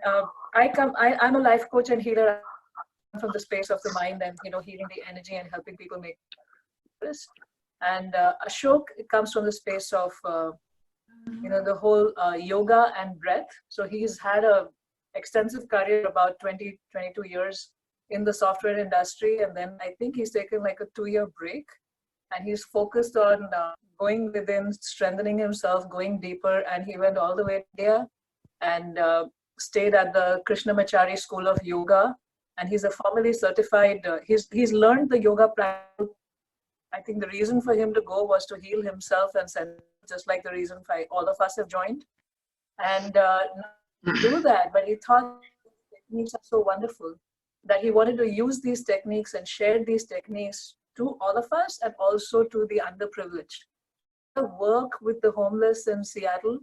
I'm a life coach and healer from the space of the mind and, healing the energy and helping people make this. And Ashok, it comes from the space of, the whole yoga and breath. So he's had a extensive career, about 20, 22 years in the software industry. And then I think he's taken like a 2-year break, and he's focused on going within, strengthening himself, going deeper. And he went all the way to India and stayed at the Krishnamachari School of Yoga. And he's a formally certified, he's learned the yoga practice. I think the reason for him to go was to heal himself and send, just like the reason why all of us have joined. And do that, but he thought techniques are so wonderful that he wanted to use these techniques and share these techniques to all of us and also to the underprivileged. Work with the homeless in Seattle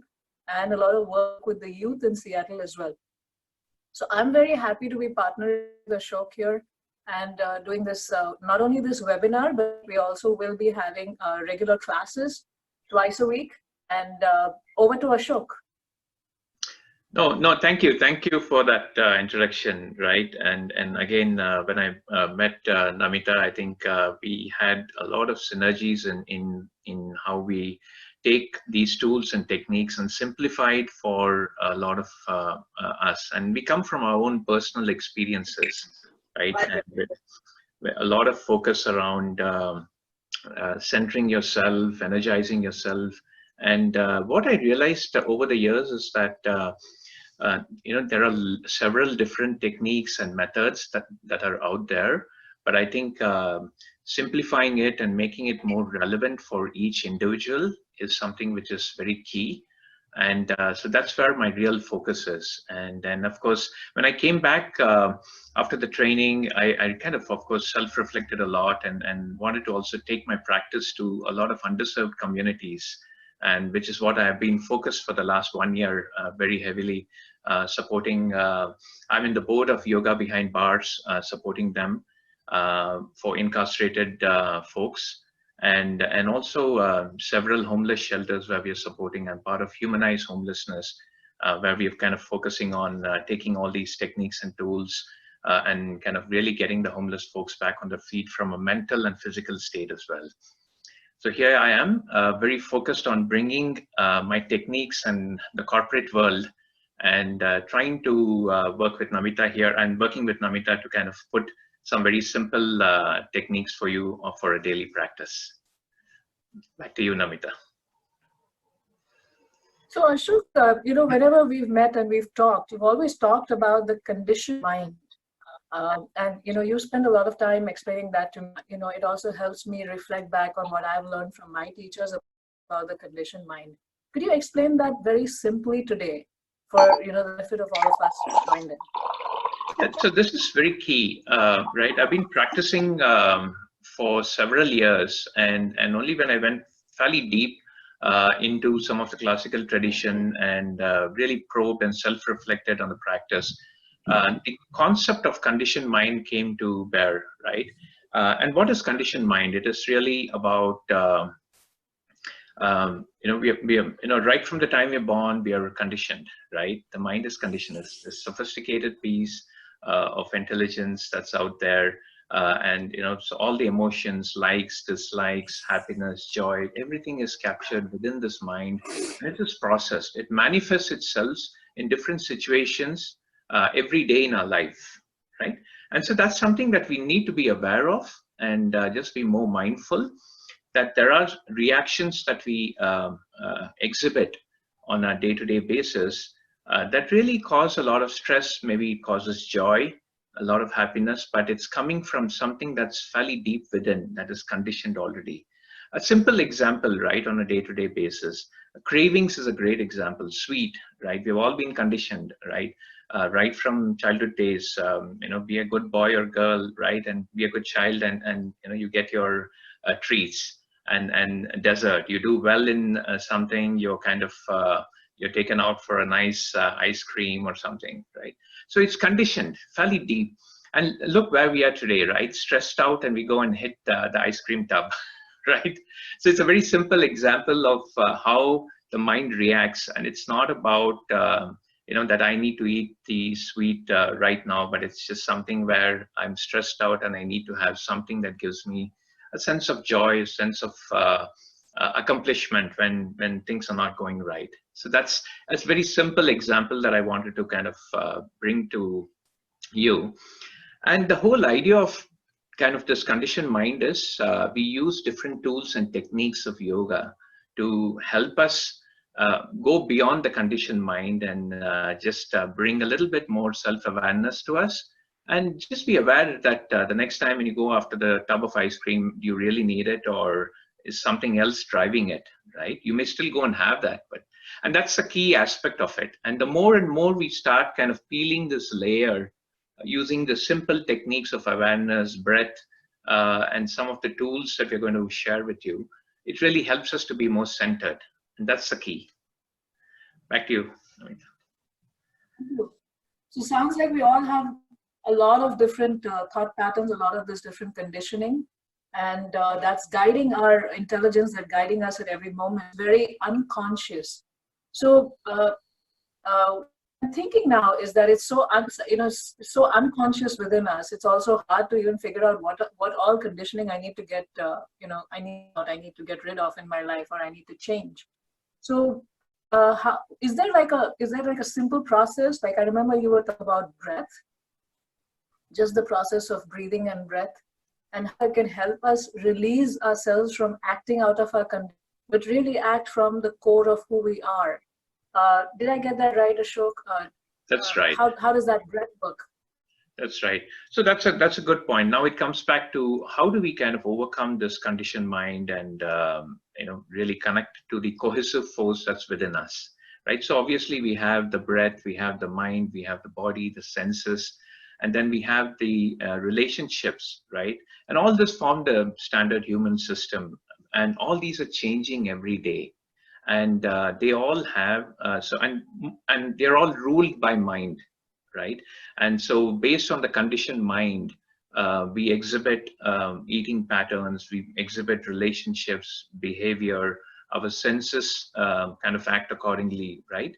and a lot of work with the youth in Seattle as well. So I'm very happy to be partnering with Ashok here and doing this, not only this webinar, but we also will be having regular classes twice a week. And over to Ashok. No, thank you. Thank you for that introduction, right? And again, when I met Namita, I think we had a lot of synergies in how we take these tools and techniques and simplify it for a lot of us. And we come from our own personal experiences, right? And with a lot of focus around centering yourself, energizing yourself. And what I realized over the years is that there are several different techniques and methods that are out there, but I think simplifying it and making it more relevant for each individual is something which is very key. And so that's where my real focus is. And then, of course, when I came back after the training, I kind of course, self-reflected a lot and wanted to also take my practice to a lot of underserved communities, and which is what I have been focused for the last 1 year very heavily, supporting. I'm in the board of Yoga Behind Bars, supporting them for incarcerated folks, and also several homeless shelters where we are supporting, and part of Humanize Homelessness, where we are kind of focusing on taking all these techniques and tools and kind of really getting the homeless folks back on their feet from a mental and physical state as well. So here I am, very focused on bringing my techniques and the corporate world, and trying to work with Namita here and working with Namita to kind of put some very simple techniques for you or for a daily practice. Back to you, Namita. So Ashok, whenever we've met and we've talked, you've always talked about the conditioned mind. And you spend a lot of time explaining that to me. It also helps me reflect back on what I've learned from my teachers about the conditioned mind. Could you explain that very simply today for the benefit of all of us to join in? Yeah, so this is very key, right? I've been practicing for several years, and only when I went fairly deep into some of the classical tradition and really probed and self-reflected on the practice, the concept of conditioned mind came to bear, right? And what is conditioned mind? It is really about, we are, right from the time we're born, we are conditioned, right? The mind is conditioned. It's a sophisticated piece of intelligence that's out there. And, so all the emotions, likes, dislikes, happiness, joy, everything is captured within this mind, and it is processed. It manifests itself in different situations every day in our life, right? And so that's something that we need to be aware of and just be more mindful that there are reactions that we exhibit on a day-to-day basis that really cause a lot of stress. Maybe it causes joy, a lot of happiness, but it's coming from something that's fairly deep within, that is conditioned already. A simple example, right, on a day-to-day basis, cravings is a great example. Sweet, right? We've all been conditioned, right? Right from childhood days, be a good boy or girl, right? And be a good child, and you get your treats and dessert. You do well in something, you're kind of, you're taken out for a nice ice cream or something, right? So it's conditioned fairly deep. And look where we are today, right? Stressed out, and we go and hit the ice cream tub, right? So it's a very simple example of how the mind reacts, and it's not about that I need to eat the sweet right now, but it's just something where I'm stressed out and I need to have something that gives me a sense of joy, a sense of accomplishment when things are not going right. So that's a very simple example that I wanted to kind of bring to you. And the whole idea of kind of this conditioned mind is we use different tools and techniques of yoga to help us go beyond the conditioned mind and just bring a little bit more self-awareness to us, and just be aware that the next time when you go after the tub of ice cream, do you really need it, or is something else driving it, right? You may still go and have that, and that's a key aspect of it. And the more and more we start kind of peeling this layer using the simple techniques of awareness, breath, and some of the tools that we're going to share with you, it really helps us to be more centered. And that's the key. Back to you, Namita. So sounds like we all have a lot of different thought patterns, a lot of this different conditioning, and that's guiding our intelligence, that guiding us at every moment, very unconscious. So I'm thinking now is that it's so so unconscious within us. It's also hard to even figure out what all conditioning I need to get I need to get rid of in my life, or I need to change. So is there like a simple process? Like I remember you were talking about breath, just the process of breathing and breath, and how it can help us release ourselves from acting out of our condition, but really act from the core of who we are. Did I get that right, Ashok? That's right. How does that breath work? That's right. So that's a good point. Now it comes back to how do we kind of overcome this conditioned mind and really connect to the cohesive force that's within us, right? So obviously we have the breath, we have the mind, we have the body, the senses, and then we have the relationships, right? And all this form the standard human system, and all these are changing every day. And they all have and they're all ruled by mind, right? And so based on the conditioned mind, we exhibit eating patterns, we exhibit relationships, behavior, our senses kind of act accordingly, right?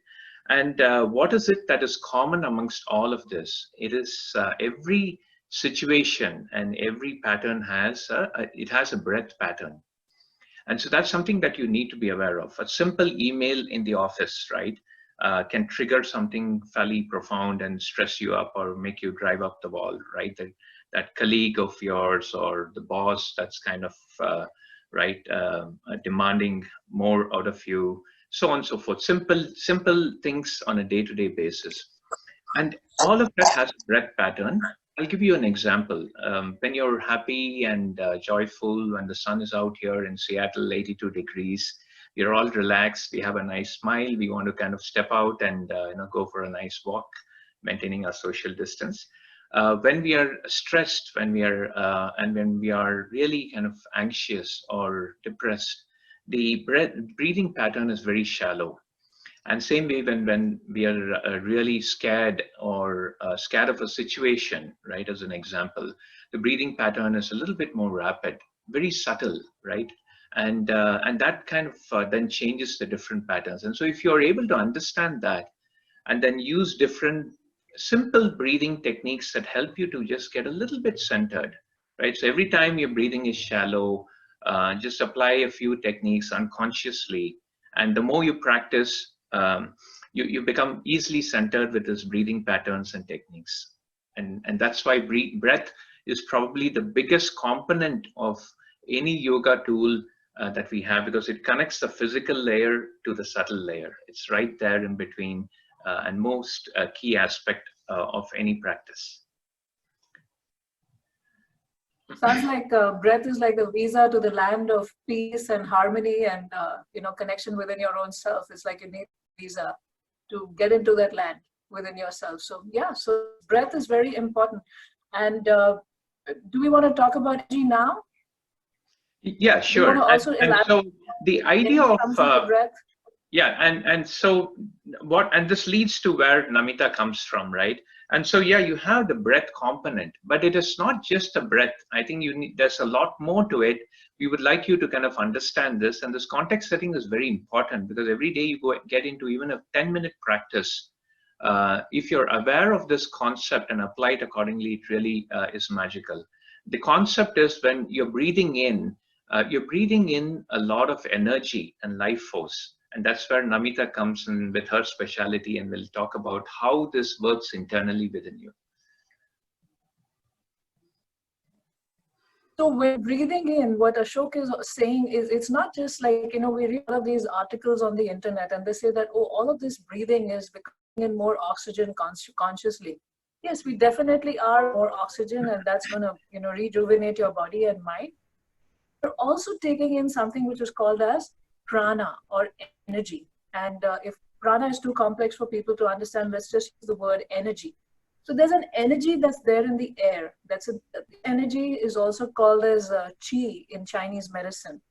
And what is it that is common amongst all of this? It is every situation and every pattern has a breath pattern. And so that's something that you need to be aware of. A simple email in the office, right, can trigger something fairly profound and stress you up or make you drive up the wall, right? That colleague of yours or the boss that's kind of, demanding more out of you, so on and so forth. Simple things on a day-to-day basis. And all of that has a breath pattern. I'll give you an example. When you're happy and joyful, when the sun is out here in Seattle, 82 degrees, we're all relaxed, we have a nice smile, we want to kind of step out and go for a nice walk, maintaining our social distance. When we are stressed, when we are really kind of anxious or depressed, the breathing pattern is very shallow. And same way when we are really scared or scared of a situation, right, as an example, the breathing pattern is a little bit more rapid, very subtle, right? And that kind of then changes the different patterns. And so if you're able to understand that and then use different simple breathing techniques that help you to just get a little bit centered, right? So every time your breathing is shallow, just apply a few techniques unconsciously. And the more you practice, you become easily centered with these breathing patterns and techniques. And that's why breath is probably the biggest component of any yoga tool that we have, because it connects the physical layer to the subtle layer. It's right there in between and most key aspect of any practice. Sounds like breath is like the visa to the land of peace and harmony and connection within your own self. It's like you need a visa to get into that land within yourself. So yeah, so breath is very important. And do we want to talk about energy now? Yeah, sure. And so the idea of breath? Yeah, and so and this leads to where Namita comes from, right? And so yeah, you have the breath component, but it is not just a breath. I think there's a lot more to it. We would like you to kind of understand this, and this context setting is very important, because every day you get into even a 10-minute practice, if you're aware of this concept and apply it accordingly, it really is magical. The concept is when you're breathing in a lot of energy and life force. And that's where Namita comes in with her speciality, and we'll talk about how this works internally within you. So when breathing in, what Ashok is saying is, it's not just like, we read all of these articles on the internet and they say that, oh, all of this breathing is becoming in more oxygen consciously. Yes, we definitely are more oxygen, and that's going to, rejuvenate your body and mind. You're also taking in something which is called as prana, or energy. And if prana is too complex for people to understand, let's just use the word energy. So there's an energy that's there in the air. The energy is also called as qi in Chinese medicine.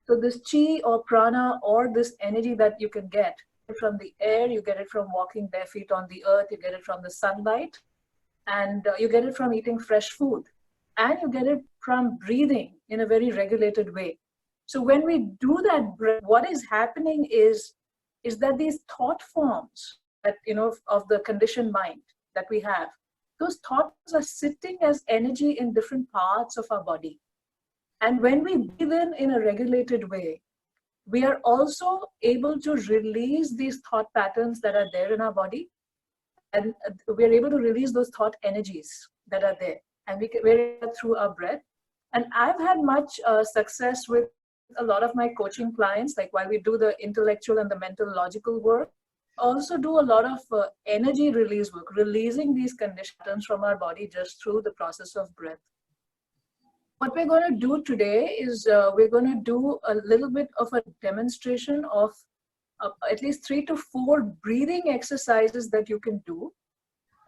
So this qi or prana, or this energy that you can get from the air, you get it from walking bare feet on the earth, you get it from the sunlight, and you get it from eating fresh food, and you get it from breathing in a very regulated way. So when we do that breath, what is happening is that these thought forms that, of the conditioned mind that we have, those thoughts are sitting as energy in different parts of our body. And when we breathe in a regulated way, we are also able to release these thought patterns that are there in our body. And we're able to release those thought energies that are there. And we're through our breath. And I've had much success with a lot of my coaching clients, like while we do the intellectual and the mental logical work, also do a lot of energy release work, releasing these conditions from our body just through the process of breath. What we're going to do today is we're going to do a little bit of a demonstration of at least 3 to 4 breathing exercises that you can do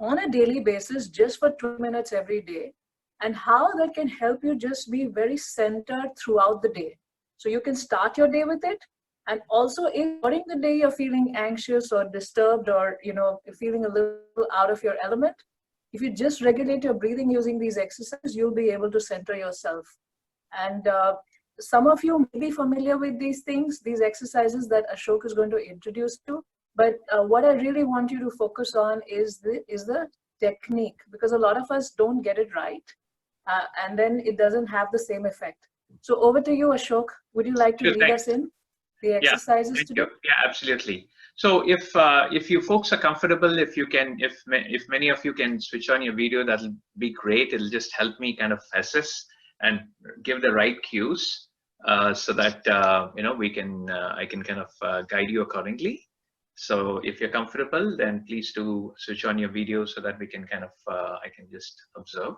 on a daily basis, just for 2 minutes every day, and how that can help you just be very centered throughout the day. So you can start your day with it. And also, if during the day you're feeling anxious or disturbed, or feeling a little out of your element, if you just regulate your breathing using these exercises, you'll be able to center yourself. And some of you may be familiar with these things, these exercises that Ashok is going to introduce you. But what I really want you to focus on is the technique, because a lot of us don't get it right, and then it doesn't have the same effect. So over to you, Ashok. Would you like to lead us in the exercises today? Yeah, absolutely. So if you folks are comfortable, if many of you can switch on your video, that'll be great. It'll just help me kind of assess and give the right cues, so that I can kind of guide you accordingly. So if you're comfortable, then please do switch on your video so that we can kind of I can just observe.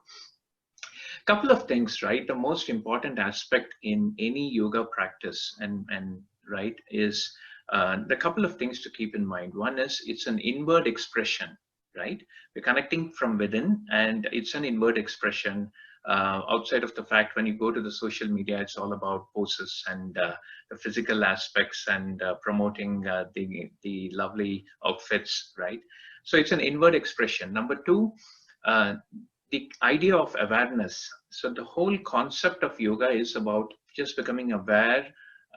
Couple of things, right? The most important aspect in any yoga practice is the couple of things to keep in mind. One is it's an inward expression, right? We're connecting from within, and it's an inward expression. Outside of the fact, when you go to the social media, it's all about poses and the physical aspects and promoting the lovely outfits, right? So it's an inward expression. Number 2, the idea of awareness. So the whole concept of yoga is about just becoming aware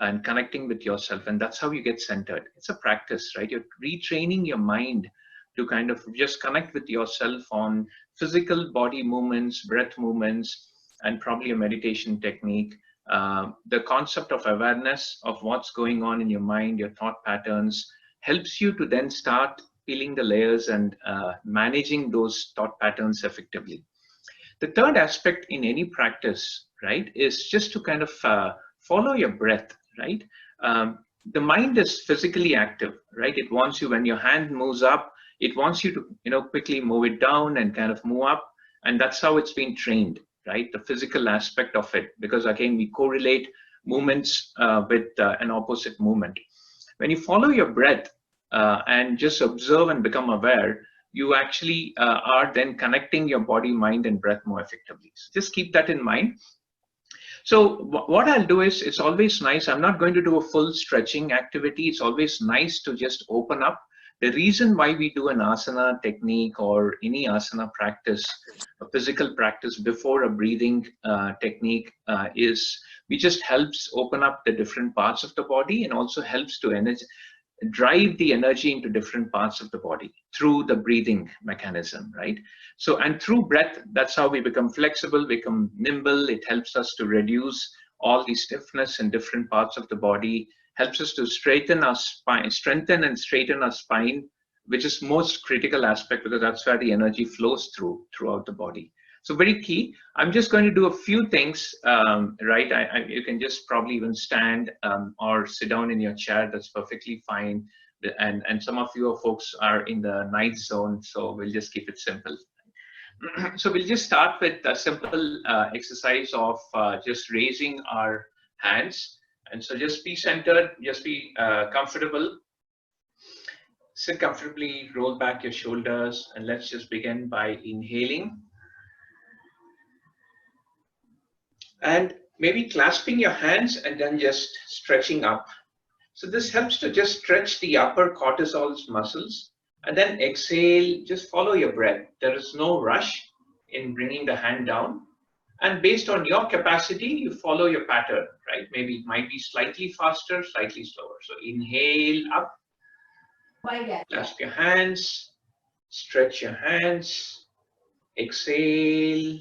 and connecting with yourself, and that's how you get centered. It's a practice, right? You're retraining your mind to kind of just connect with yourself on physical body movements, breath movements, and probably a meditation technique. The concept of awareness of what's going on in your mind, your thought patterns, helps you to then start peeling the layers and managing those thought patterns effectively. The third aspect in any practice, right, is just to kind of follow your breath, right? The mind is physically active, right? It wants you, when your hand moves up, it wants you to, quickly move it down and kind of move up. And that's how it's been trained, right? The physical aspect of it, because again, we correlate movements with an opposite movement. When you follow your breath and just observe and become aware, you actually are then connecting your body, mind, and breath more effectively. So just keep that in mind. So what I'll do is, it's always nice, I'm not going to do a full stretching activity. It's always nice to just open up. The reason why we do an asana technique or any asana practice, a physical practice before a breathing technique is, we just helps open up the different parts of the body, and also helps to drive the energy into different parts of the body through the breathing mechanism, right? So, and through breath, that's how we become flexible, become nimble. It helps us to reduce all the stiffness in different parts of the body, helps us to straighten our spine, strengthen and straighten our spine, which is most critical aspect because that's where the energy flows throughout the body. So very key. I'm just going to do a few things, right? You can just probably even stand or sit down in your chair. That's perfectly fine. And some of you folks are in the night zone, so we'll just keep it simple. So we'll just start with a simple exercise of just raising our hands. And so just be centered, just be comfortable. Sit comfortably, roll back your shoulders, and let's just begin by inhaling. And maybe clasping your hands and then just stretching up. So this helps to just stretch the upper cortisol muscles. And then exhale, just follow your breath. There is no rush in bringing the hand down. And based on your capacity, you follow your pattern, right? Maybe it might be slightly faster, slightly slower. So inhale up, clasp your hands, stretch your hands, exhale.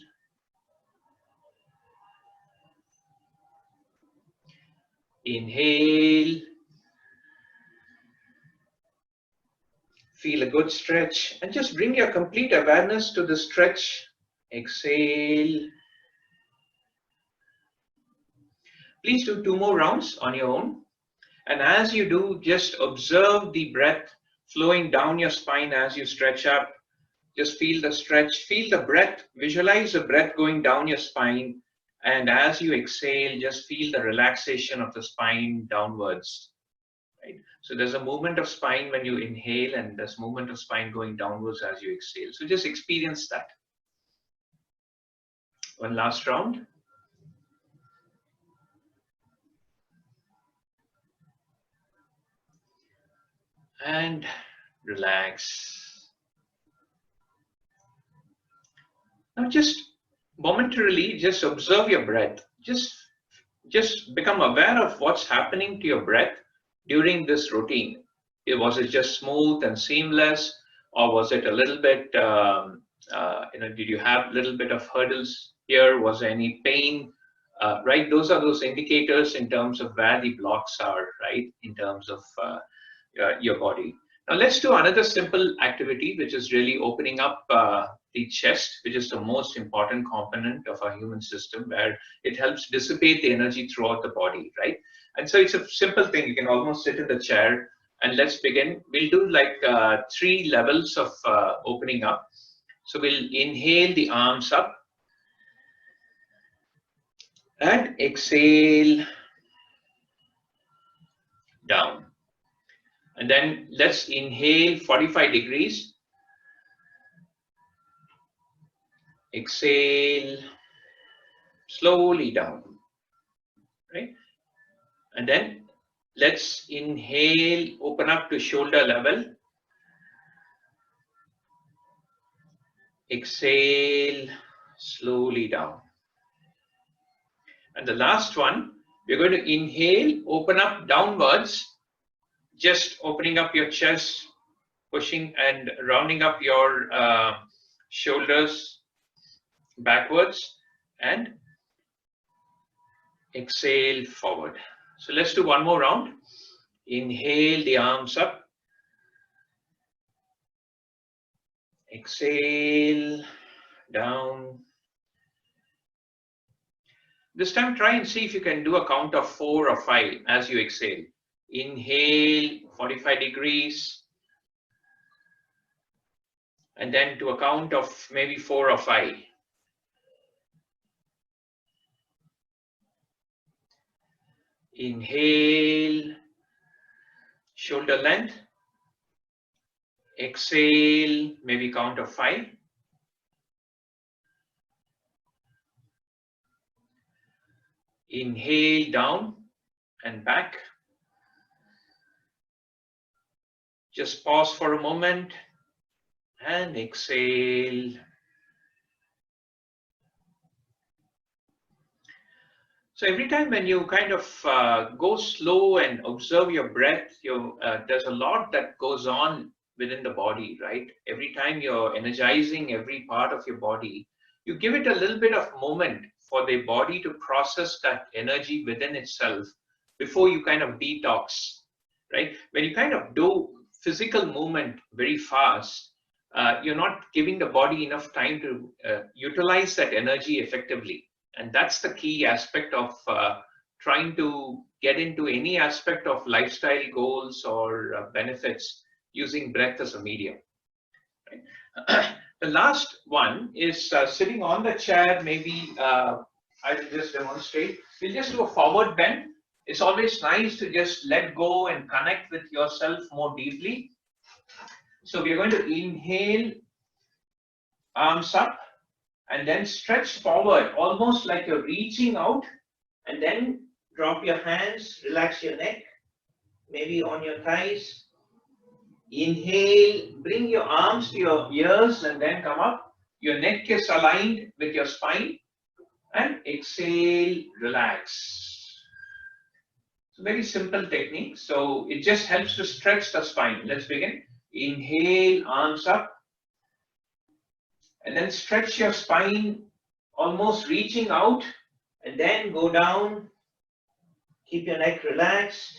Inhale, feel a good stretch and just bring your complete awareness to the stretch. Exhale. Please do 2 more rounds on your own. And as you do, just observe the breath flowing down your spine as you stretch up. Just feel the stretch, feel the breath, visualize the breath going down your spine. And as you exhale, just feel the relaxation of the spine downwards. Right? So there's a movement of spine when you inhale and there's movement of spine going downwards as you exhale. So just experience that. One last round. And relax. Now just momentarily, just observe your breath. Just become aware of what's happening to your breath during this routine. Was it just smooth and seamless, or was it a little bit, did you have a little bit of hurdles here? Was there any pain? Right, those are those indicators in terms of where the blocks are, right, in terms of your body. Now let's do another simple activity, which is really opening up the chest, which is the most important component of our human system, where it helps dissipate the energy throughout the body, right? And so it's a simple thing. You can almost sit in the chair and let's begin. We'll do like 3 levels of opening up. So we'll inhale the arms up and exhale down. And then let's inhale 45 degrees. Exhale slowly down, right? And then let's inhale, open up to shoulder level. Exhale slowly down. And the last one, we're going to inhale, open up downwards, just opening up your chest, pushing and rounding up your shoulders backwards, and exhale forward. So let's do 1 more round. Inhale the arms up. Exhale down. This time try and see if you can do a count of 4 or 5 as you exhale. Inhale 45 degrees. And then to a count of maybe 4 or 5. Inhale, shoulder length. Exhale, maybe count of 5. Inhale down and back. Just pause for a moment and exhale. So every time when you kind of go slow and observe your breath, there's a lot that goes on within the body, right? Every time you're energizing every part of your body, you give it a little bit of moment for the body to process that energy within itself before you kind of detox, right? When you kind of do physical movement very fast, you're not giving the body enough time to utilize that energy effectively. And that's the key aspect of trying to get into any aspect of lifestyle goals or benefits using breath as a medium. Right? The last one is sitting on the chair. Maybe I will just demonstrate. We'll just do a forward bend. It's always nice to just let go and connect with yourself more deeply. So we're going to inhale, arms up, and then stretch forward, almost like you're reaching out, and then drop your hands, relax your neck, maybe on your thighs. Inhale, bring your arms to your ears and then come up. Your neck is aligned with your spine, and exhale, relax. It's a very simple technique, so it just helps to stretch the spine. Let's begin. Inhale, arms up. And then stretch your spine, almost reaching out, and then go down. Keep your neck relaxed,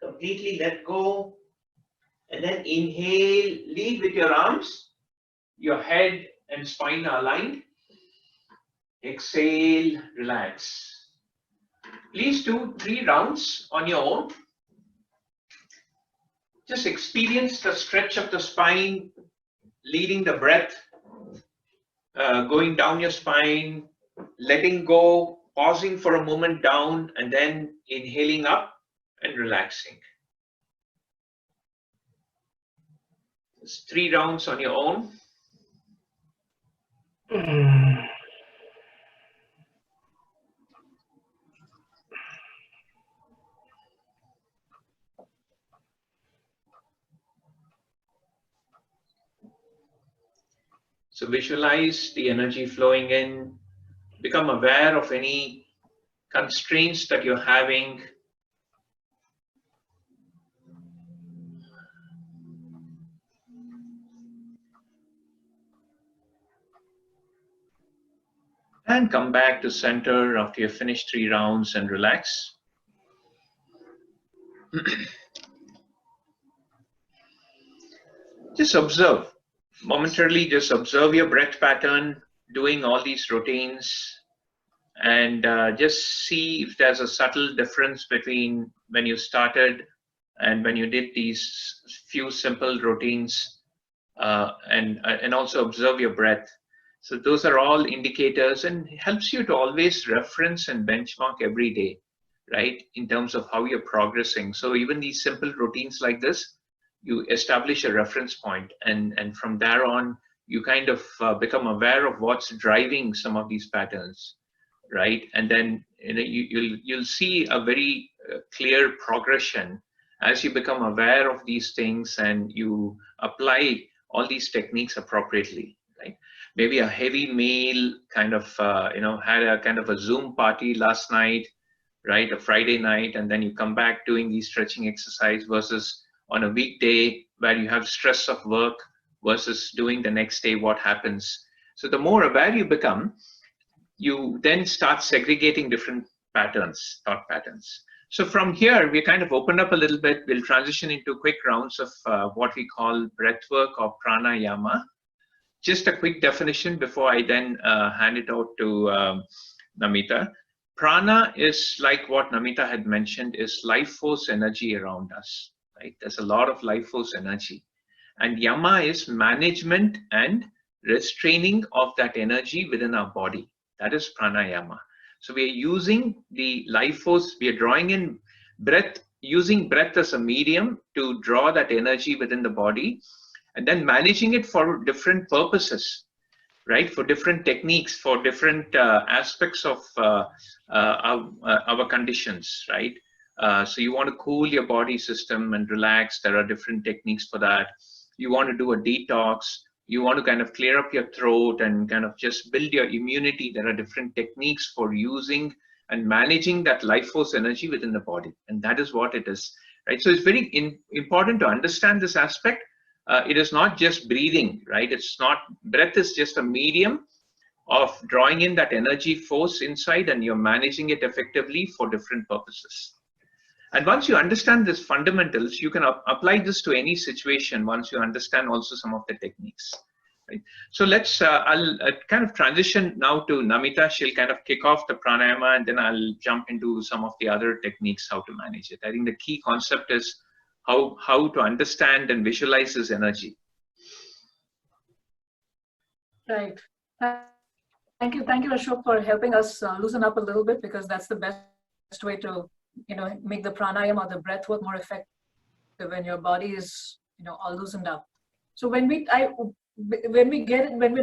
completely let go. And then inhale, lead with your arms. Your head and spine are aligned. Exhale, relax. Please do 3 rounds on your own. Just experience the stretch of the spine, leading the breath. Going down your spine, letting go, pausing for a moment down, and then inhaling up and relaxing. It's 3 rounds on your own. So visualize the energy flowing in, become aware of any constraints that you're having. And come back to center after you've finished 3 rounds and relax. Just observe. Momentarily, just observe your breath pattern, doing all these routines, and just see if there's a subtle difference between when you started and when you did these few simple routines, and also observe your breath. So those are all indicators, and it helps you to always reference and benchmark every day, right, in terms of how you're progressing. So even these simple routines like this, you establish a reference point, and from there on, you kind of become aware of what's driving some of these patterns, right? And then you'll see a very clear progression as you become aware of these things and you apply all these techniques appropriately, right? Maybe a heavy meal, kind of had a kind of a Zoom party last night, right? A Friday night, and then you come back doing these stretching exercise versus on a weekday where you have stress of work versus doing the next day, what happens. So the more aware you become, you then start segregating different patterns, thought patterns. So from here, we kind of open up a little bit. We'll transition into quick rounds of what we call breathwork or pranayama. Just a quick definition before I then hand it out to Namita. Prana is like what Namita had mentioned, is life force energy around us. Right? There's a lot of life force energy, and yama is management and restraining of that energy within our body. That is pranayama. So we are using the life force, we are drawing in breath, using breath as a medium to draw that energy within the body, and then managing it for different purposes, right? For different techniques, for different aspects of our conditions, right? So you want to cool your body system and relax. There are different techniques for that. You want to do a detox. You want to kind of clear up your throat and kind of just build your immunity. There are different techniques for using and managing that life force energy within the body. And that is what it is, right? So it's very important to understand this aspect. It is not just breathing, right? It's not, breath is just a medium of drawing in that energy force inside, and you're managing it effectively for different purposes. And once you understand these fundamentals, you can apply this to any situation once you understand also some of the techniques. Right? So let's, I'll kind of transition now to Namita. She'll kind of kick off the pranayama, and then I'll jump into some of the other techniques, how to manage it. I think the key concept is how to understand and visualize this energy. Right. Thank you, Ashok, for helping us loosen up a little bit, because that's the best way to, make the pranayama or the breath work more effective when your body is, all loosened up. So when we're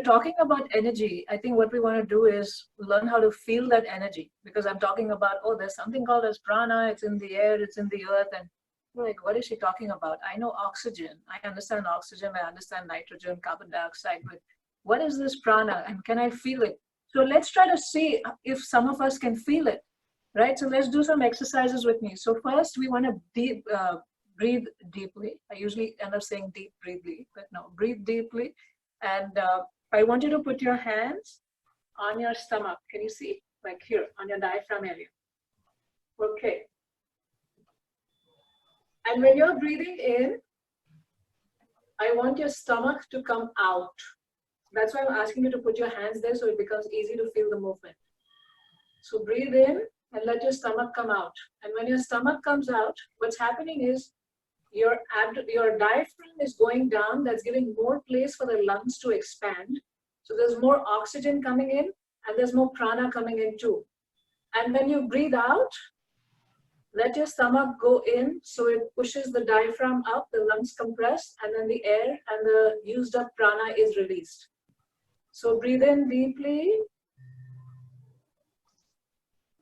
talking about energy, I think what we want to do is learn how to feel that energy, because I'm talking about, there's something called as prana, it's in the air, it's in the earth, and you're like, what is she talking about? I know oxygen, I understand oxygen, I understand nitrogen, carbon dioxide, but what is this prana, and can I feel it? So let's try to see if some of us can feel it, right? So let's do some exercises with me. So first we want to breathe deeply. I usually end up saying deep breathly, but no, breathe deeply. And I want you to put your hands on your stomach. Can you see? Like here, on your diaphragm area. Okay. And when you're breathing in, I want your stomach to come out. That's why I'm asking you to put your hands there, so it becomes easy to feel the movement. So breathe in and let your stomach come out. And when your stomach comes out, what's happening is your diaphragm is going down. That's giving more place for the lungs to expand. So there's more oxygen coming in, and there's more prana coming in too. And when you breathe out, let your stomach go in, so it pushes the diaphragm up, the lungs compress, and then the air and the used up prana is released. So breathe in deeply,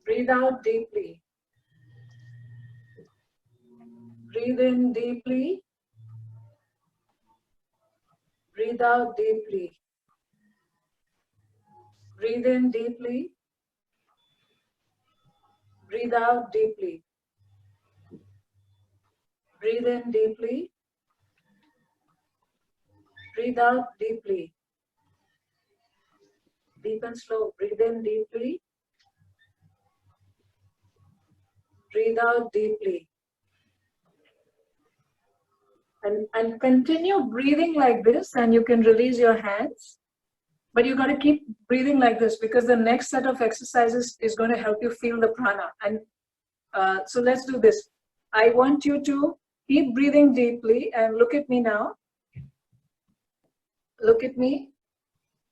breathe out deeply. Breathe in deeply, breathe out deeply. Breathe in deeply, breathe out deeply. Breathe in deeply, breathe out deeply. Deep and slow. Breathe in deeply, breathe out deeply. And continue breathing like this, and you can release your hands. But you got to keep breathing like this, because the next set of exercises is going to help you feel the prana. And so let's do this. I want you to keep breathing deeply, and look at me now. Look at me.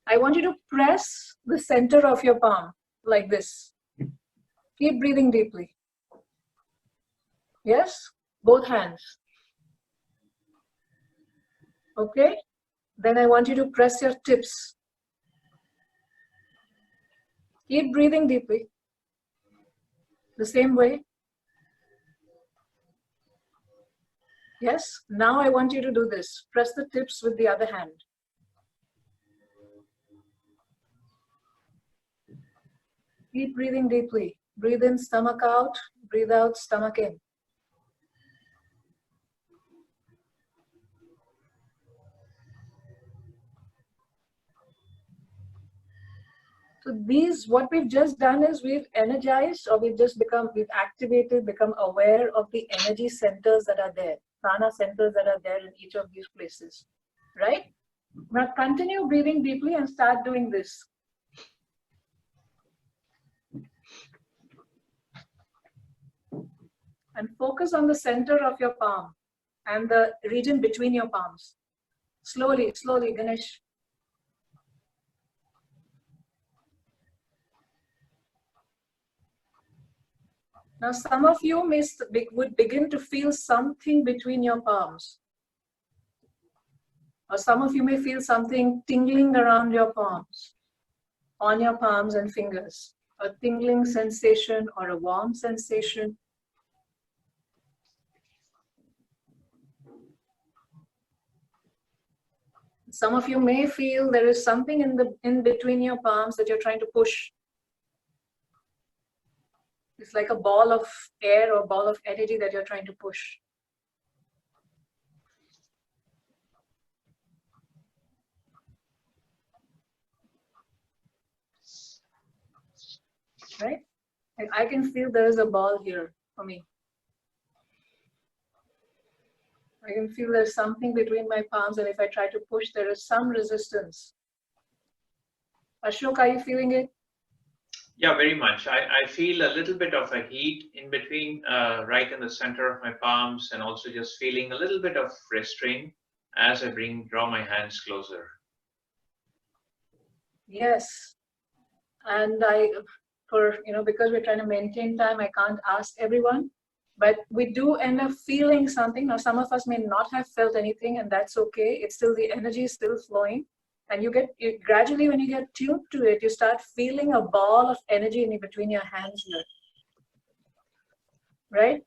I want you to press the center of your palm like this. Keep breathing deeply. Yes? Both hands. Okay? Then I want you to press your tips. Keep breathing deeply. The same way. Yes? Now I want you to do this. Press the tips with the other hand. Keep breathing deeply. Breathe in, stomach out. Breathe out, stomach in. So what we've just done is we've energized, or we've activated, become aware of the energy centers that are there, prana centers that are there in each of these places, right? Now continue breathing deeply and start doing this. And focus on the center of your palm and the region between your palms. Slowly, slowly, Ganesh. Now, some of you would begin to feel something between your palms. Or some of you may feel something tingling around your palms, on your palms and fingers. A tingling sensation or a warm sensation. Some of you may feel there is something in between your palms that you're trying to push. It's like a ball of air or ball of energy that you're trying to push. Right? And I can feel there is a ball here for me. I can feel there's something between my palms, and if I try to push, there is some resistance. Ashok, are you feeling it? Yeah, very much. I feel a little bit of a heat in between, right in the center of my palms, and also just feeling a little bit of restraint as I draw my hands closer. Yes. And because we're trying to maintain time, I can't ask everyone, but we do end up feeling something. Now, some of us may not have felt anything, and that's okay. It's still, the energy is still flowing. And you gradually, when you get tuned to it, you start feeling a ball of energy in between your hands here. Right?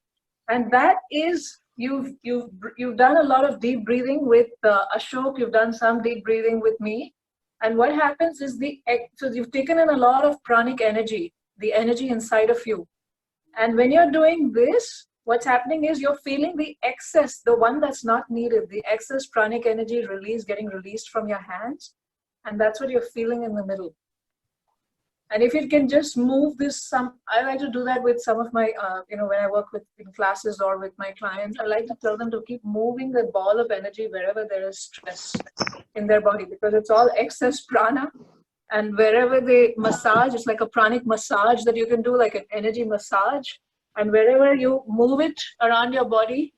And that is, you've done a lot of deep breathing with Ashok, you've done some deep breathing with me. And what happens is so you've taken in a lot of pranic energy, the energy inside of you. And when you're doing this, what's happening is you're feeling the excess, the one that's not needed, the excess pranic energy getting released from your hands. And that's what you're feeling in the middle. And if you can just move this, I like to do that with some of my, when I work in classes or with my clients, I like to tell them to keep moving the ball of energy wherever there is stress in their body, because it's all excess prana. And wherever they massage, it's like a pranic massage that you can do, like an energy massage. And wherever you move it around your body,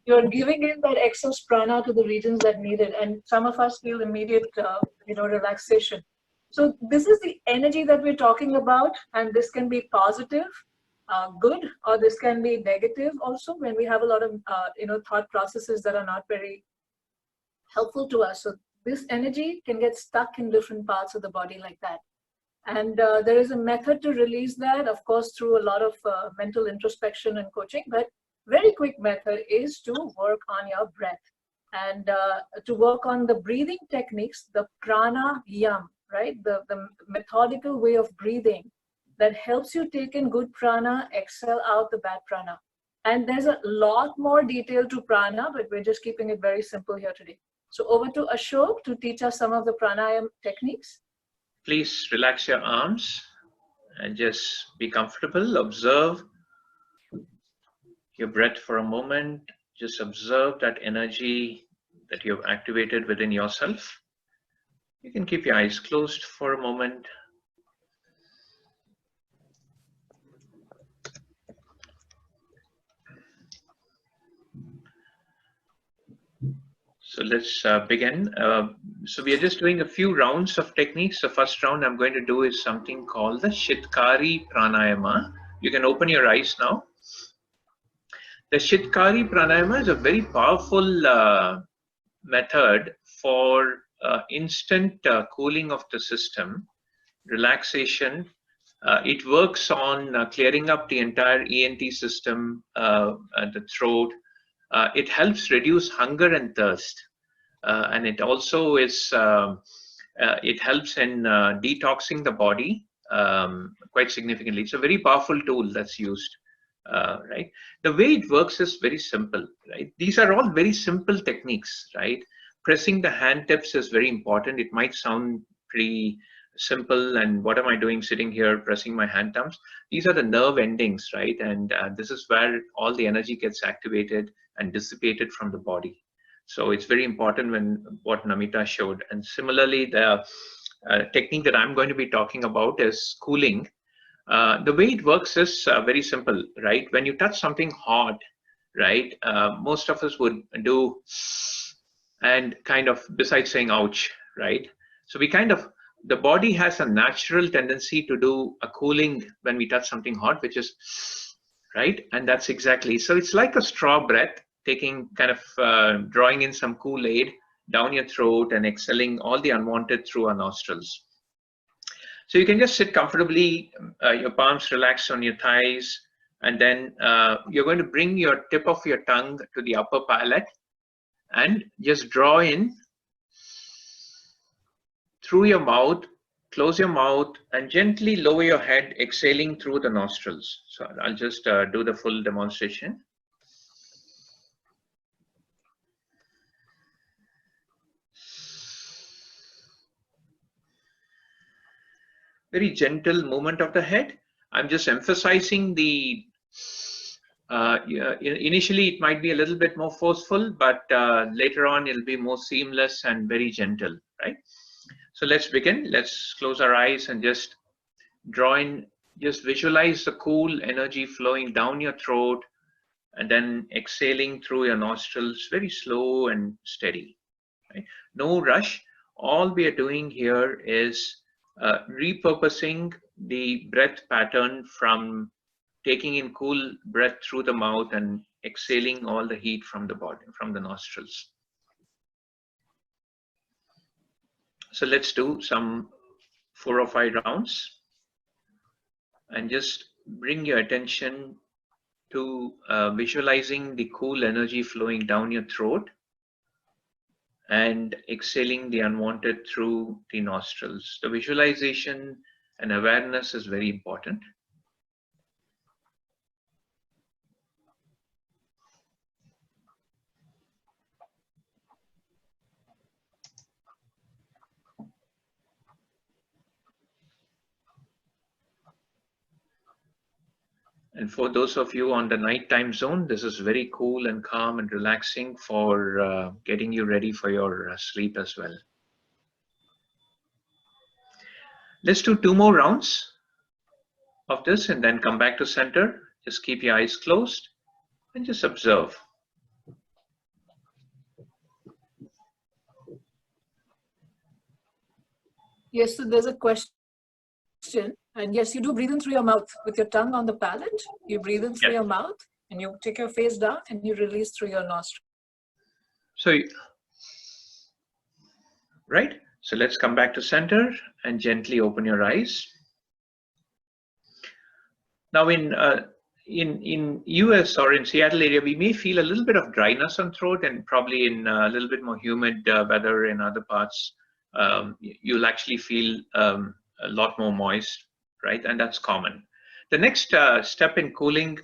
you're giving in that excess prana to the regions that need it. And some of us feel immediate, relaxation. So this is the energy that we're talking about, and this can be positive, good, or this can be negative also when we have a lot of, thought processes that are not very helpful to us. So this energy can get stuck in different parts of the body like that. And there is a method to release that, of course, through a lot of mental introspection and coaching, but very quick method is to work on your breath and to work on the breathing techniques, the pranayama, right? The methodical way of breathing that helps you take in good prana, exhale out the bad prana. And there's a lot more detail to prana, but we're just keeping it very simple here today. So over to Ashok to teach us some of the pranayama techniques. Please relax your arms and just be comfortable. Observe your breath for a moment. Just observe that energy that you've activated within yourself. You can keep your eyes closed for a moment. So let's begin. So we are just doing a few rounds of techniques. The first round I'm going to do is something called the Shitkari Pranayama. You can open your eyes now. The Shitkari Pranayama is a very powerful method for instant cooling of the system, relaxation. It works on clearing up the entire ENT system, the throat. It helps reduce hunger and thirst, and it also is. It helps in detoxing the body quite significantly. It's a very powerful tool that's used. Right. The way it works is very simple. Right. These are all very simple techniques. Right. Pressing the hand tips is very important. It might sound pretty simple, and what am I doing sitting here pressing my hand thumbs? These are the nerve endings, right? And this is where all the energy gets activated and dissipated from the body. So it's very important when what Namita showed. And similarly, the technique that I'm going to be talking about is cooling. The way it works is very simple, right? When you touch something hot, right, most of us would do, and kind of, besides saying ouch, right? So we kind of, the body has a natural tendency to do a cooling when we touch something hot, which is, right? And that's exactly, so it's like a straw breath, taking kind of drawing in some Kool-Aid down your throat and exhaling all the unwanted through our nostrils. So you can just sit comfortably, your palms relaxed on your thighs, and then you're going to bring your tip of your tongue to the upper palate and just draw in through your mouth close your mouth and gently lower your head, exhaling through the nostrils. So I'll just do the full demonstration. Very gentle movement of the head. I'm just emphasizing the, initially it might be a little bit more forceful, but later on it'll be more seamless and very gentle, right? So let's begin. Let's close our eyes and just draw in, just visualize the cool energy flowing down your throat and then exhaling through your nostrils, very slow and steady, right? No rush. All we are doing here is repurposing the breath pattern from taking in cool breath through the mouth and exhaling all the heat from the body, from the nostrils. So let's do some 4 or 5 rounds and just bring your attention to visualizing the cool energy flowing down your throat and exhaling the unwanted through the nostrils. The visualization and awareness is very important. And for those of you on the night time zone, this is very cool and calm and relaxing for getting you ready for your sleep as well. Let's do 2 more rounds of this and then come back to center. Just keep your eyes closed and just observe. Yes, so there's a question. And yes, you do breathe in through your mouth with your tongue on the palate. You breathe in through your mouth and you take your face down and you release through your nostril. So, right. So let's come back to center and gently open your eyes. Now in US or in Seattle area, we may feel a little bit of dryness on throat, and probably in a little bit more humid weather in other parts, you'll actually feel a lot more moist, right? And that's common. The next step in cooling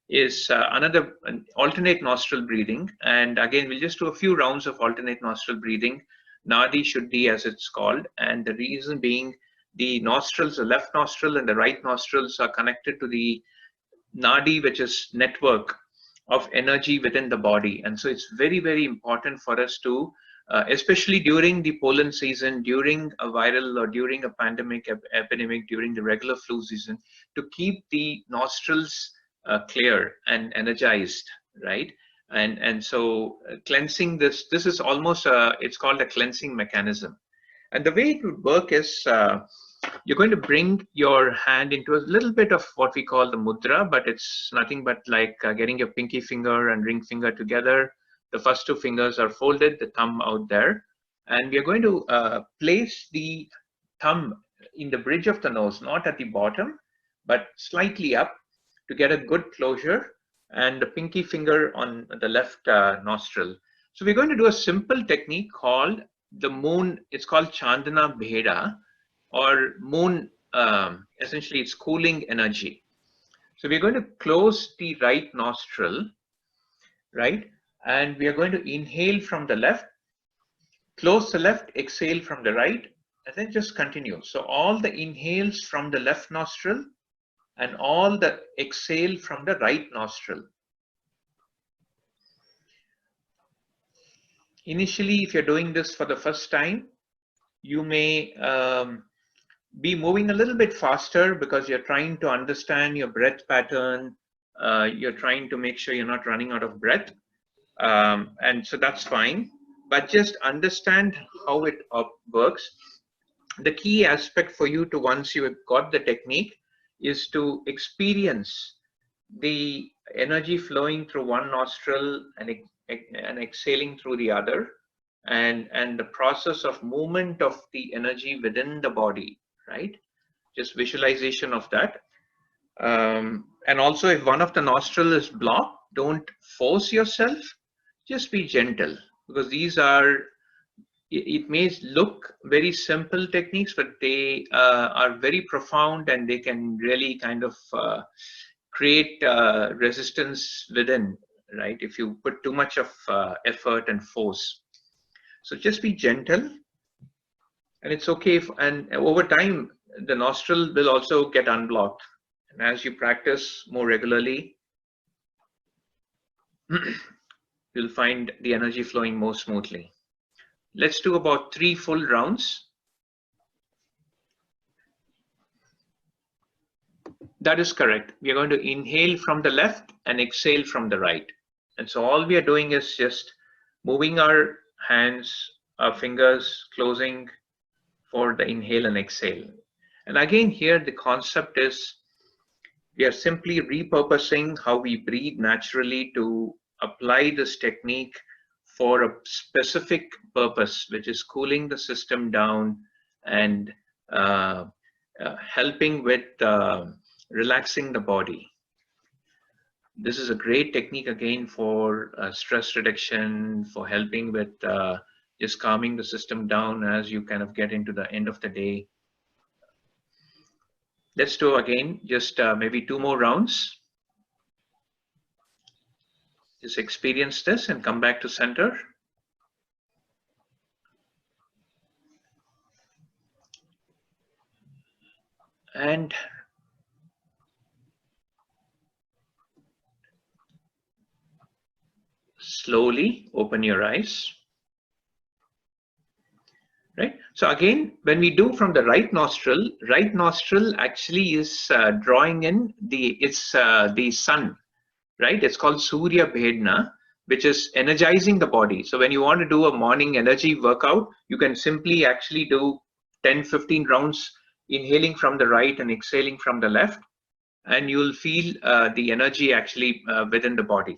is another alternate nostril breathing. And again, we'll just do a few rounds of alternate nostril breathing, Nadi Shuddhi as it's called. And the reason being, the nostrils, the left nostril and the right nostrils are connected to the Nadi, which is network of energy within the body. And so it's very, very important for us to, especially during the pollen season, during a viral or during a pandemic epidemic, during the regular flu season, to keep the nostrils clear and energized, right? And so cleansing this is almost it's called a cleansing mechanism. And the way it would work is you're going to bring your hand into a little bit of what we call the mudra, but it's nothing but like getting your pinky finger and ring finger together. The first 2 fingers are folded, the thumb out there. And we are going to place the thumb in the bridge of the nose, not at the bottom, but slightly up to get a good closure, and the pinky finger on the left nostril. So we're going to do a simple technique called the moon. It's called Chandana Bheda, or moon. Essentially, it's cooling energy. So we're going to close the right nostril, right? And we are going to inhale from the left, close the left, exhale from the right, and then just continue. So all the inhales from the left nostril and all the exhale from the right nostril. Initially, if you're doing this for the first time, you may be moving a little bit faster because you're trying to understand your breath pattern. You're trying to make sure you're not running out of breath. And so that's fine, but just understand how it works. The key aspect for you to, once you have got the technique, is to experience the energy flowing through one nostril and exhaling through the other, and the process of movement of the energy within the body, right? Just visualization of that. And also, if one of the nostril is blocked, don't force yourself, just be gentle, because these are it may look very simple techniques, but they are very profound, and they can really kind of create resistance within, right? If you put too much of effort and force. So just be gentle, and it's okay. And over time, the nostril will also get unblocked. And as you practice more regularly, you'll find the energy flowing more smoothly. Let's do about 3 full rounds. That is correct. We are going to inhale from the left and exhale from the right. And so all we are doing is just moving our hands, our fingers, closing for the inhale and exhale. And again, here the concept is we are simply repurposing how we breathe naturally to apply this technique for a specific purpose, which is cooling the system down and helping with relaxing the body. This is a great technique again for stress reduction, for helping with just calming the system down as you kind of get into the end of the day. Let's do again, just maybe 2 more rounds. Just experience this and come back to center. And slowly open your eyes. Right. So again, when we do from the right nostril actually is drawing in the sun, right? It's called Surya Bhedna, which is energizing the body. So when you want to do a morning energy workout, you can simply actually do 10-15 rounds, inhaling from the right and exhaling from the left, and you'll feel the energy actually within the body.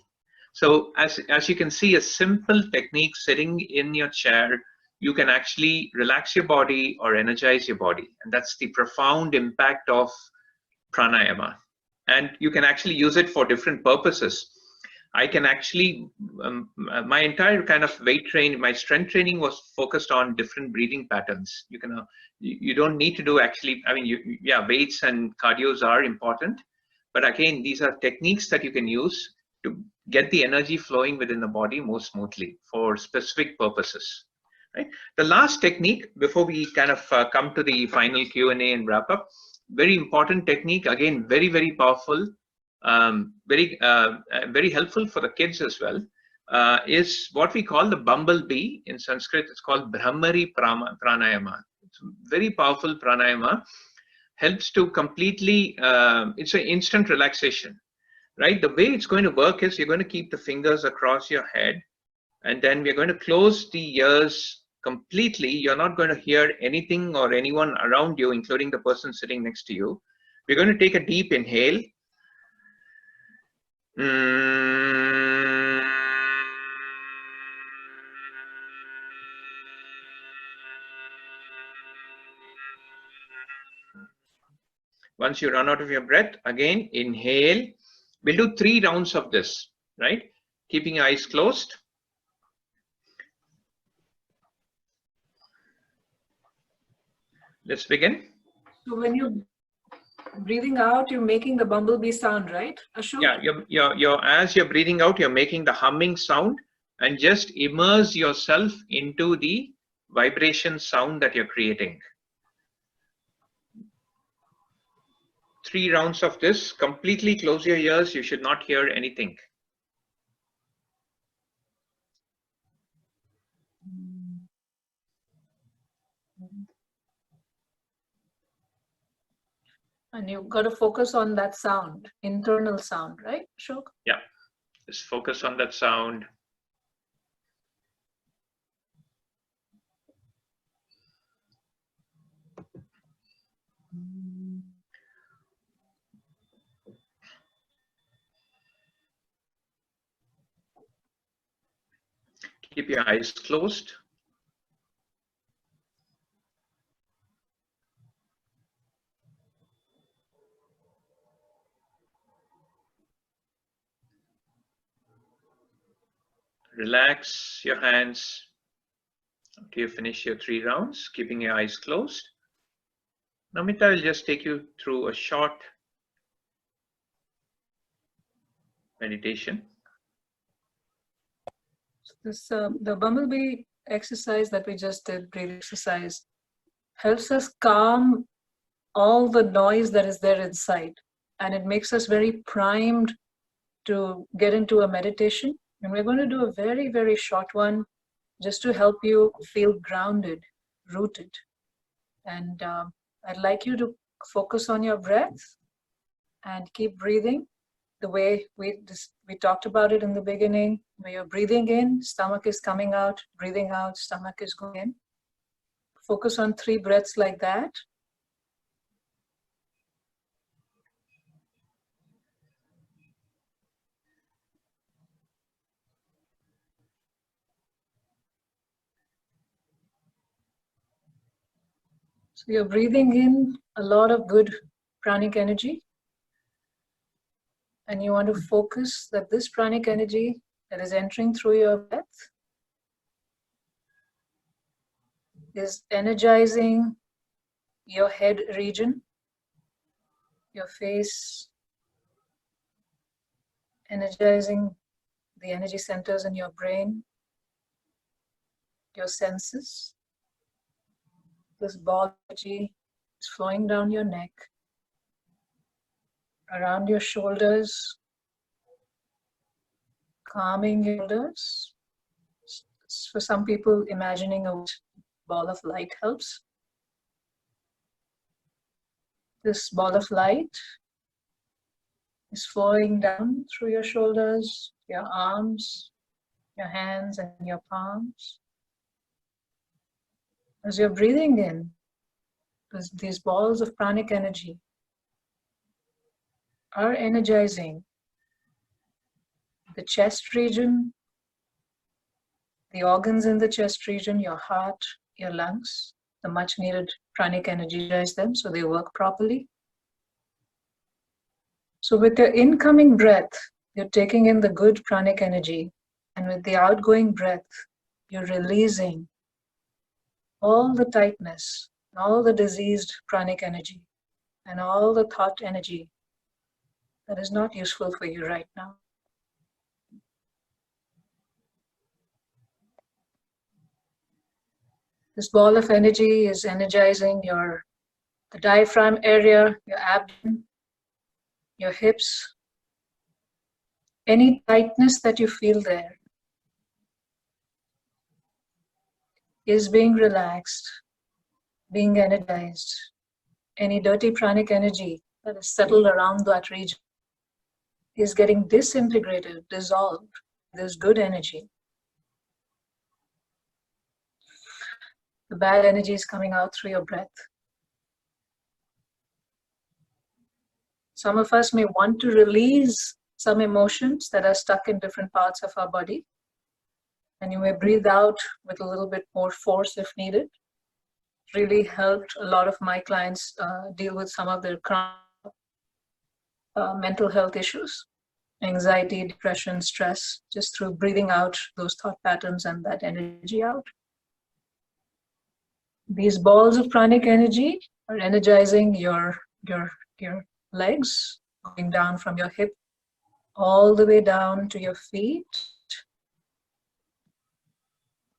So as you can see, a simple technique sitting in your chair, you can actually relax your body or energize your body. And that's the profound impact of pranayama. And you can actually use it for different purposes. I can actually, my entire kind of weight training, my strength training was focused on different breathing patterns. You don't need to do actually, I mean, yeah, weights and cardios are important. But again, these are techniques that you can use to get the energy flowing within the body more smoothly for specific purposes. Right? The last technique before we kind of come to the final Q&A and wrap up, very important technique, again, very, very powerful, very helpful for the kids as well, is what we call the bumblebee. In Sanskrit, it's called Brahmari Pranayama. It's very powerful pranayama, helps to completely, it's an instant relaxation, right? The way it's going to work is you're going to keep the fingers across your head, and then we're going to close the ears completely. You're not going to hear anything or anyone around you, including the person sitting next to you. We're going to take a deep inhale. Once you run out of your breath, again, inhale. We'll do 3 rounds of this, right? Keeping your eyes closed. Let's begin. So when you're breathing out, you're making the bumblebee sound, right, Ashok? Yeah, as you're breathing out, you're making the humming sound, and just immerse yourself into the vibration sound that you're creating. 3 rounds of this. Completely close your ears. You should not hear anything. And you've got to focus on that sound, internal sound, right, Ashok? Yeah, just focus on that sound. Keep your eyes closed. Relax your hands. Okay, you finish your 3 rounds, keeping your eyes closed. Namita will just take you through a short meditation. This the bumblebee exercise that we just did, breathing exercise, helps us calm all the noise that is there inside, and it makes us very primed to get into a meditation. And we're going to do a very, very short one just to help you feel grounded, rooted. And I'd like you to focus on your breath and keep breathing the way we talked about it in the beginning. When you're breathing in, stomach is coming out, breathing out, stomach is going in. Focus on 3 breaths like that. So you're breathing in a lot of good pranic energy. And you want to focus that this pranic energy that is entering through your breath is energizing your head region, your face, energizing the energy centers in your brain, your senses. This ball of energy is flowing down your neck, around your shoulders, calming your shoulders. For some people, imagining a ball of light helps. This ball of light is flowing down through your shoulders, your arms, your hands, and your palms. As you're breathing in, these balls of pranic energy are energizing the chest region, the organs in the chest region, your heart, your lungs. The much needed pranic energy energize them so they work properly. So with your incoming breath, you're taking in the good pranic energy, and with the outgoing breath, you're releasing all the tightness, all the diseased pranic energy, and all the thought energy that is not useful for you right now. This ball of energy is energizing the diaphragm area, your abdomen, your hips. Any tightness that you feel there is being relaxed, being energized. Any dirty pranic energy that is settled around that region is getting disintegrated, dissolved. There's good energy. The bad energy is coming out through your breath. Some of us may want to release some emotions that are stuck in different parts of our body. And you may breathe out with a little bit more force if needed. Really helped a lot of my clients deal with some of their mental health issues, anxiety, depression, stress, just through breathing out those thought patterns and that energy out. These balls of pranic energy are energizing your legs, going down from your hip all the way down to your feet.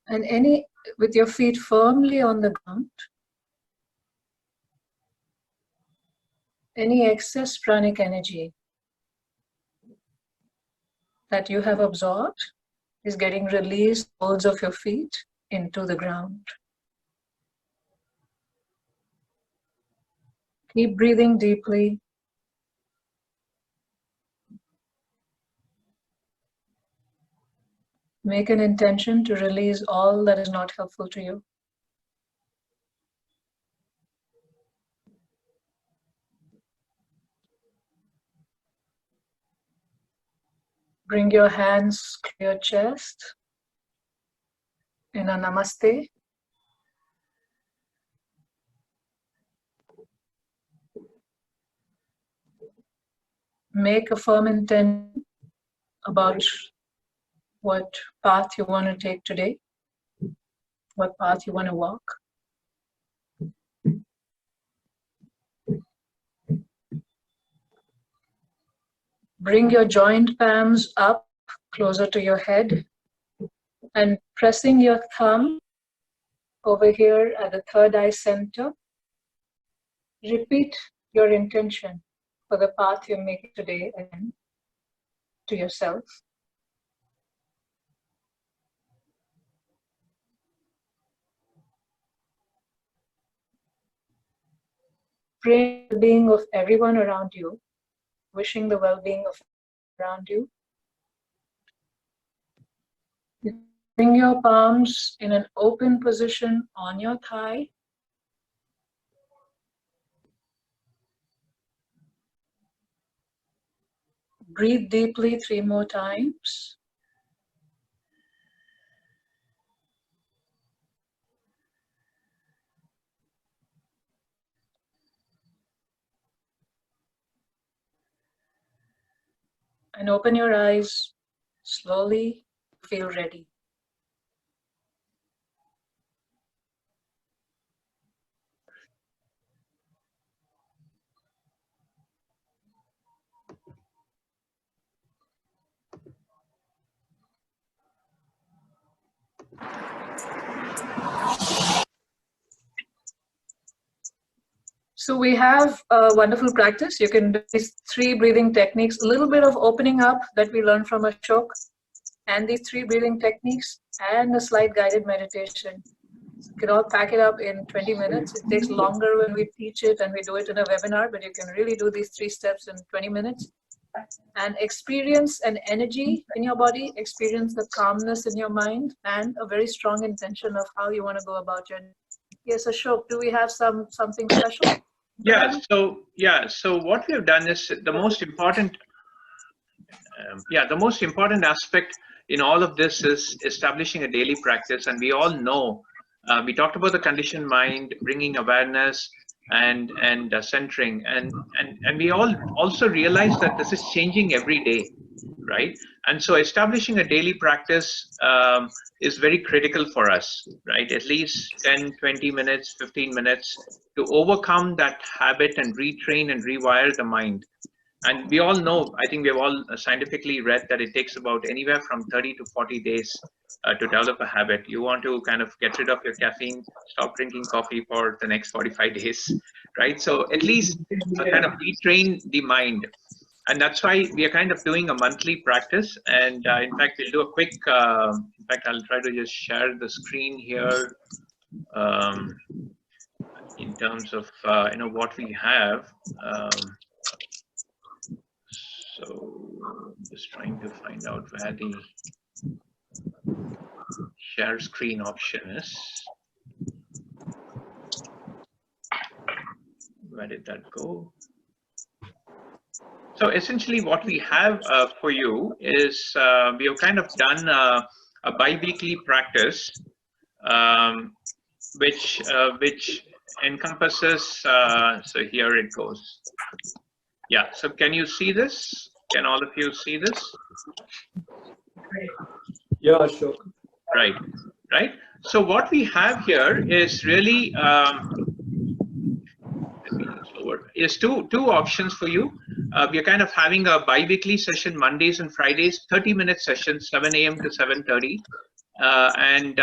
And with your feet firmly on the ground, any excess pranic energy that you have absorbed is getting released, soles of your feet into the ground. Keep breathing deeply. Make an intention to release all that is not helpful to you. Bring your hands to your chest in a namaste. Make a firm intention about what path you want to take today. what path you want to walk. Bring your joint palms up closer to your head and pressing your thumb over here at the third eye center. Repeat your intention for the path you're making today again to yourself. Praying the well-being of everyone around you, wishing the well-being of around you. Bring your palms in an open position on your thigh. Breathe deeply 3 more times. And open your eyes slowly, feel ready. So we have a wonderful practice. You can do these 3 breathing techniques, a little bit of opening up that we learned from Ashok, and these 3 breathing techniques, and a slight guided meditation. You can all pack it up in 20 minutes. It takes longer when we teach it and we do it in a webinar, but you can really do these 3 steps in 20 minutes. And experience an energy in your body, experience the calmness in your mind, and a very strong intention of how you want to go about your day. Yes, Ashok, do we have something special? So what we have done is the most important aspect in all of this is establishing a daily practice. And we all know, we talked about the conditioned mind, bringing awareness and centering, and we all also realize that this is changing every day, right? And so establishing a daily practice is very critical for us, right? At least 10, 20 minutes, 15 minutes to overcome that habit and retrain and rewire the mind. And we all know, I think we've all scientifically read that it takes about anywhere from 30 to 40 days to develop a habit. You want to kind of get rid of your caffeine, stop drinking coffee for the next 45 days, right? So at least kind of retrain the mind. And that's why we are kind of doing a monthly practice. And in fact, we'll do a quick, in fact, I'll try to just share the screen here in terms of, what we have. So I'm just trying to find out where the share screen option is. Where did that go? So essentially what we have for you is we have kind of done a bi-weekly practice which encompasses, so here it goes. Yeah, so can you see this? Can all of you see this? Yeah, sure. Right. So what we have here is really is two options for you. We are kind of having a bi-weekly session, Mondays and Fridays, 30-minute session, 7 a.m. to 7:30, and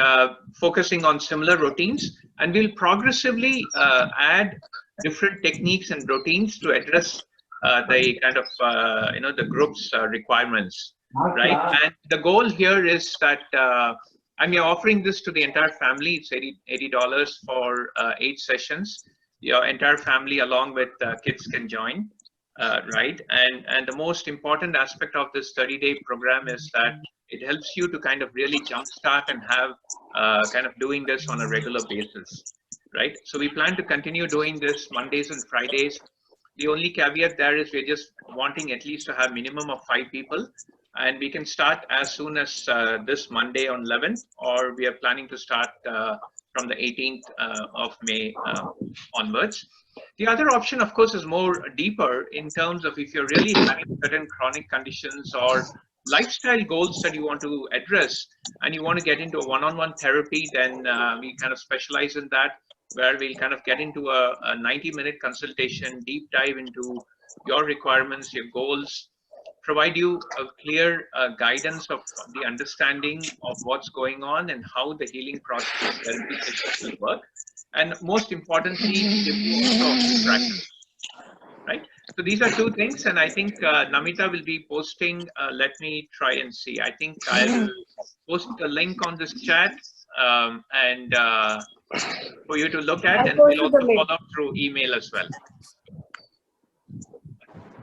focusing on similar routines. And we'll progressively add different techniques and routines to address the kind of the group's requirements, right? And the goal here is that I'm offering this to the entire family. It's $80 for 8 sessions. Your entire family along with kids can join, right? And the most important aspect of this 30-day program is that it helps you to kind of really jumpstart and have kind of doing this on a regular basis, right? So we plan to continue doing this Mondays and Fridays. The only caveat there is we're just wanting at least to have minimum of 5 people, and we can start as soon as this Monday on 11th, or we are planning to start from the 18th of May onwards. The other option, of course, is more deeper in terms of if you're really having certain chronic conditions, or lifestyle goals that you want to address and you want to get into a one-on-one therapy, then we kind of specialize in that, where we'll kind of get into a 90-minute consultation, deep dive into your requirements, your goals, provide you a clear guidance of the understanding of what's going on and how the healing process therapy sessions will work. And most importantly, give you also practice, right? So these are two things, and I think Namita will be posting, let me try and see. I think I'll post the link on this chat and for you to look at, and we'll also follow up through email as well.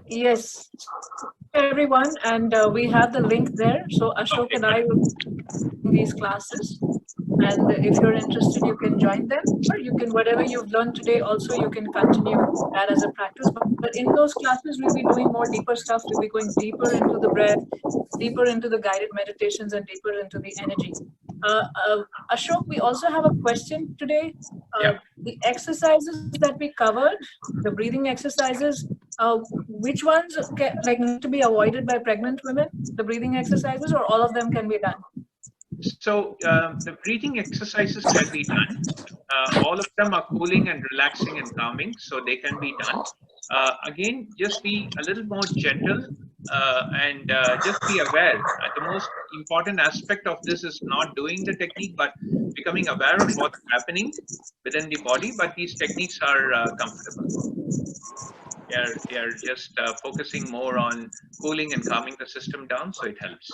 Yes, everyone, and we have the link there. So Ashok and I will do these classes, and if you're interested, you can join them, or you can, whatever you've learned today, also you can continue that as a practice. But in those classes, we'll be doing more deeper stuff. We'll be going deeper into the breath, deeper into the guided meditations, and deeper into the energy. Ashok, we also have a question today. The exercises that we covered, the breathing exercises, which ones need to be avoided by pregnant women, the breathing exercises, or all of them can be done? So the breathing exercises can be done. All of them are cooling and relaxing and calming, so they can be done. Again, just be a little more gentle and just be aware. The most important aspect of this is not doing the technique, but becoming aware of what's happening within the body. But these techniques are comfortable. They are just focusing more on cooling and calming the system down, so it helps.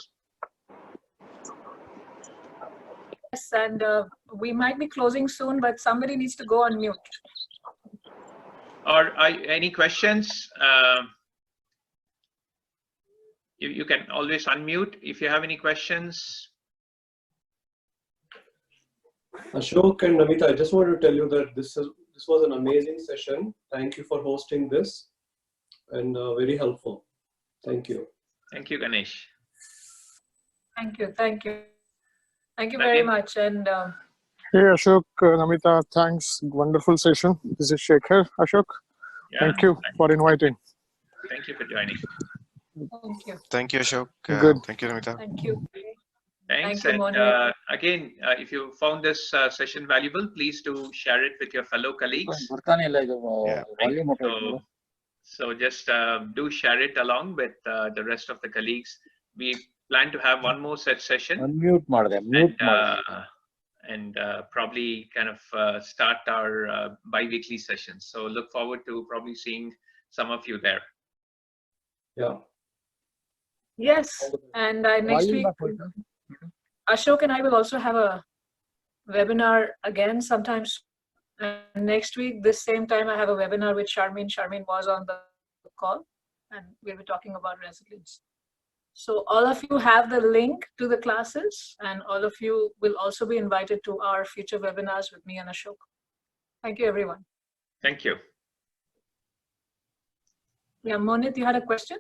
Yes, and we might be closing soon, but somebody needs to go on mute. Or any questions? You can always unmute if you have any questions. Ashok and Namita, I just want to tell you that this was an amazing session. Thank you for hosting this, and very helpful. Thank you. Thank you, Ganesh. Thank you. Thank you. Thank you very much. And hey, Ashok, Namita, thanks. Wonderful session. This is Shekhar. Ashok, thank you for inviting. Thank you for joining. Thank you. Thank you, Ashok. Good. Thank you, Namita. Thank you. Thanks. Thank you, and again, if you found this session valuable, please do share it with your fellow colleagues. So just do share it along with the rest of the colleagues. We plan to have one more session. And probably kind of start our bi-weekly sessions. So look forward to probably seeing some of you there. Yeah. Yes, and next week, Ashok and I will also have a webinar again sometimes. And next week, this same time, I have a webinar with Charmin. Charmin was on the call, and we'll be talking about resilience. So all of you have the link to the classes, and all of you will also be invited to our future webinars with me and Ashok. Thank you, everyone. Thank you. Yeah, Monit, you had a question?